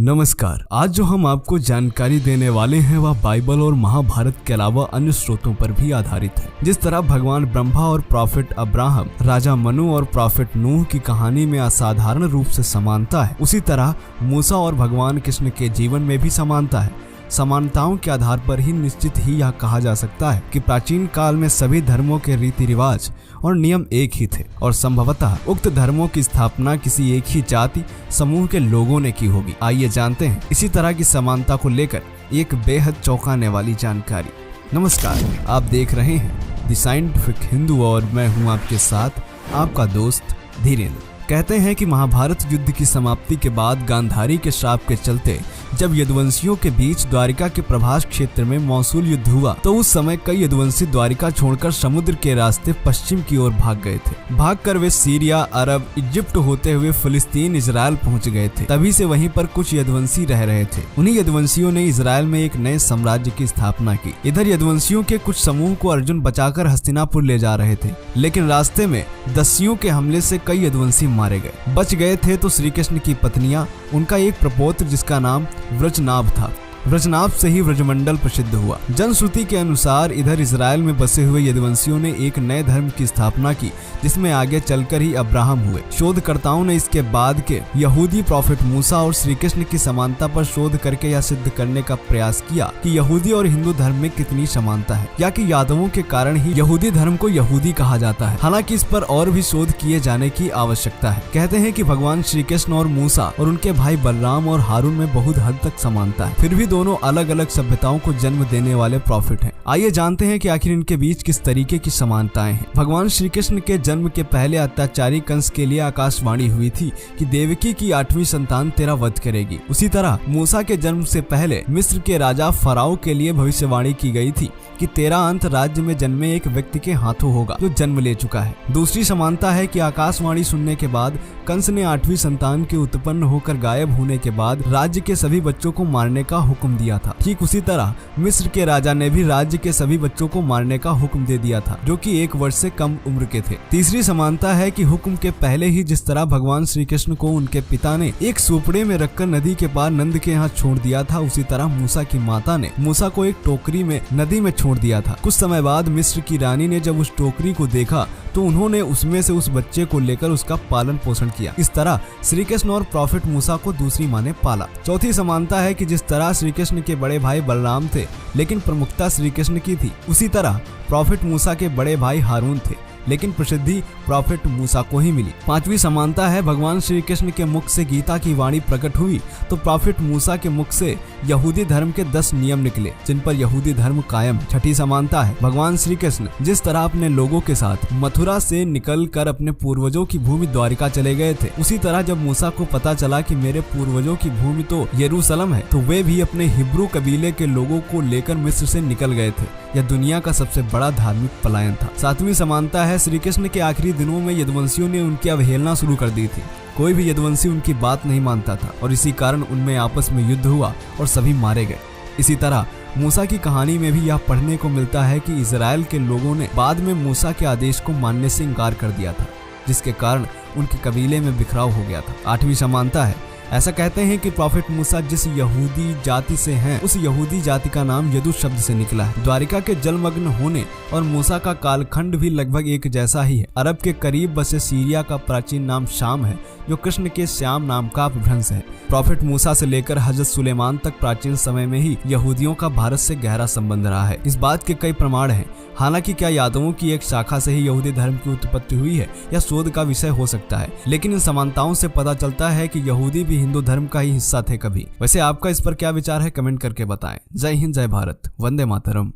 नमस्कार। आज जो हम आपको जानकारी देने वाले हैं वह बाइबल और महाभारत के अलावा अन्य स्रोतों पर भी आधारित है। जिस तरह भगवान ब्रह्मा और प्रॉफिट अब्राहम, राजा मनु और प्रॉफिट नूह की कहानी में असाधारण रूप से समानता है, उसी तरह मूसा और भगवान कृष्ण के जीवन में भी समानता है। समानताओं के आधार पर ही निश्चित ही यह कहा जा सकता है कि प्राचीन काल में सभी धर्मों के रीति रिवाज और नियम एक ही थे और संभवतः उक्त धर्मों की स्थापना किसी एक ही जाति समूह के लोगों ने की होगी। आइए जानते हैं इसी तरह की समानता को लेकर एक बेहद चौंकाने वाली जानकारी। नमस्कार, आप देख रहे हैं द साइंटिफिक हिंदू और मैं हूं आपके साथ आपका दोस्त धीरेन्द्र। कहते हैं कि महाभारत युद्ध की समाप्ति के बाद गांधारी के श्राप के चलते जब यदुवंशियों के बीच द्वारिका के प्रभास क्षेत्र में मौसूल युद्ध हुआ तो उस समय कई यदुवंशी द्वारिका छोड़कर समुद्र के रास्ते पश्चिम की ओर भाग गए थे। भागकर वे सीरिया, अरब, इजिप्ट होते हुए फिलिस्तीन, इजराइल पहुंच गए थे। तभी से वहीं पर कुछ यदुवंशी रह रहे थे। उन्हीं यदुवंशियों ने इजराइल में एक नए साम्राज्य की स्थापना की। इधर यदुवंशियों के कुछ समूह को अर्जुन बचाकर हस्तिनापुर ले जा रहे थे, लेकिन रास्ते में दस्युओं के हमले से कई यदुवंशी मारे गए। बच गए थे तो श्री कृष्ण की पत्नियां, उनका एक प्रपौत्र जिसका नाम व्रजनाभ था। व्रजनाभ से ही व्रजमंडल प्रसिद्ध हुआ। जनश्रुति के अनुसार इधर इजराइल में बसे हुए यदुवंशियों ने एक नए धर्म की स्थापना की जिसमें आगे चलकर ही अब्राहम हुए। शोधकर्ताओं ने इसके बाद के यहूदी प्रॉफिट मूसा और श्री कृष्ण की समानता पर शोध करके यह सिद्ध करने का प्रयास किया कि यहूदी और हिंदू धर्म में कितनी समानता है, या कि यादवों के कारण ही यहूदी धर्म को यहूदी कहा जाता है। हालांकि इस पर और भी शोध किए जाने की आवश्यकता है। कहते हैं कि भगवान श्री कृष्ण और मूसा और उनके भाई बलराम और हारून में बहुत हद तक समानता है, फिर भी दोनों अलग अलग सभ्यताओं को जन्म देने वाले प्रॉफिट हैं। आइए जानते हैं कि आखिर इनके बीच किस तरीके की समानताएं हैं। भगवान श्री कृष्ण के जन्म के पहले अत्याचारी कंस के लिए आकाशवाणी हुई थी कि देवकी की 8वीं संतान तेरा वध करेगी। उसी तरह मूसा के जन्म से पहले मिस्र के राजा फराओ के लिए भविष्यवाणी की गई थी कि तेरा अंत राज्य में जन्मे एक व्यक्ति के हाथों होगा जो जन्म ले चुका है। दूसरी समानता है कि आकाशवाणी सुनने के बाद कंस ने 8वीं संतान के उत्पन्न होकर गायब होने के बाद राज्य के सभी बच्चों को मारने का हुक्म दिया था। ठीक उसी तरह मिस्र के राजा ने भी राज्य के सभी बच्चों को मारने का हुक्म दे दिया था, जो कि 1 वर्ष से कम उम्र के थे। तीसरी समानता है कि हुक्म के पहले ही जिस तरह भगवान श्री कृष्ण को उनके पिता ने एक सुपड़े में रखकर नदी के पार नंद के यहाँ छोड़ दिया था, उसी तरह मूसा की माता ने मूसा को एक टोकरी में नदी में छोड़ दिया था। कुछ समय बाद मिस्र की रानी ने जब उस टोकरी को देखा तो उन्होंने उसमें से उस बच्चे को लेकर उसका पालन पोषण किया। इस तरह श्री कृष्ण और प्रॉफिट मूसा को दूसरी माँ ने पाला। चौथी समानता है कि जिस तरह श्री कृष्ण के बड़े भाई बलराम थे लेकिन प्रमुखता श्री कृष्ण की थी, उसी तरह प्रॉफिट मूसा के बड़े भाई हारून थे लेकिन प्रसिद्धि प्रॉफिट मूसा को ही मिली। 5वीं समानता है भगवान श्री कृष्ण के मुख से गीता की वाणी प्रकट हुई तो प्रॉफिट मूसा के मुख से यहूदी धर्म के 10 नियम निकले जिन पर यहूदी धर्म कायम है। 6ठी समानता है भगवान श्री कृष्ण जिस तरह अपने लोगों के साथ मथुरा से निकल कर अपने पूर्वजों की भूमि द्वारिका चले गए थे, उसी तरह जब मूसा को पता चला कि मेरे पूर्वजों की भूमि तो यरूशलेम है तो वे भी अपने हिब्रू कबीले के लोगों को लेकर मिस्र से निकल गए थे। यह दुनिया का सबसे बड़ा धार्मिक पलायन था। 7वीं समानता है श्री कृष्ण के आखिरी दिनों में यदुवंशियों ने उनकी अवहेलना शुरू कर दी थी। कोई भी यदुवंशी उनकी बात नहीं मानता था और इसी कारण उनमें आपस में युद्ध हुआ और सभी मारे गए। इसी तरह मूसा की कहानी में भी यह पढ़ने को मिलता है कि इजराइल के लोगों ने बाद में मूसा के आदेश को मानने से इनकार कर दिया था, जिसके कारण उनके कबीले में बिखराव हो गया था। 8वीं समानता है ऐसा कहते हैं कि प्रॉफिट मूसा जिस यहूदी जाति से हैं उस यहूदी जाति का नाम यदु शब्द से निकला है। द्वारिका के जलमग्न होने और मूसा का कालखंड भी लगभग एक जैसा ही है। अरब के करीब बसे सीरिया का प्राचीन नाम शाम है जो कृष्ण के श्याम नाम का अपभ्रंश है। प्रॉफिट मूसा से लेकर हजरत सुलेमान तक प्राचीन समय में ही यहूदियों का भारत से गहरा संबंध रहा है। इस बात के कई प्रमाण हैं। हालांकि क्या यादवों की एक शाखा से ही यहूदी धर्म की उत्पत्ति हुई है यह शोध का विषय हो सकता है, लेकिन इन समानताओं से पता चलता है कि यहूदी भी हिंदू धर्म का ही हिस्सा थे कभी। वैसे आपका इस पर क्या विचार है, कमेंट करके बताएं। जय हिंद, जय भारत, वंदे मातरम।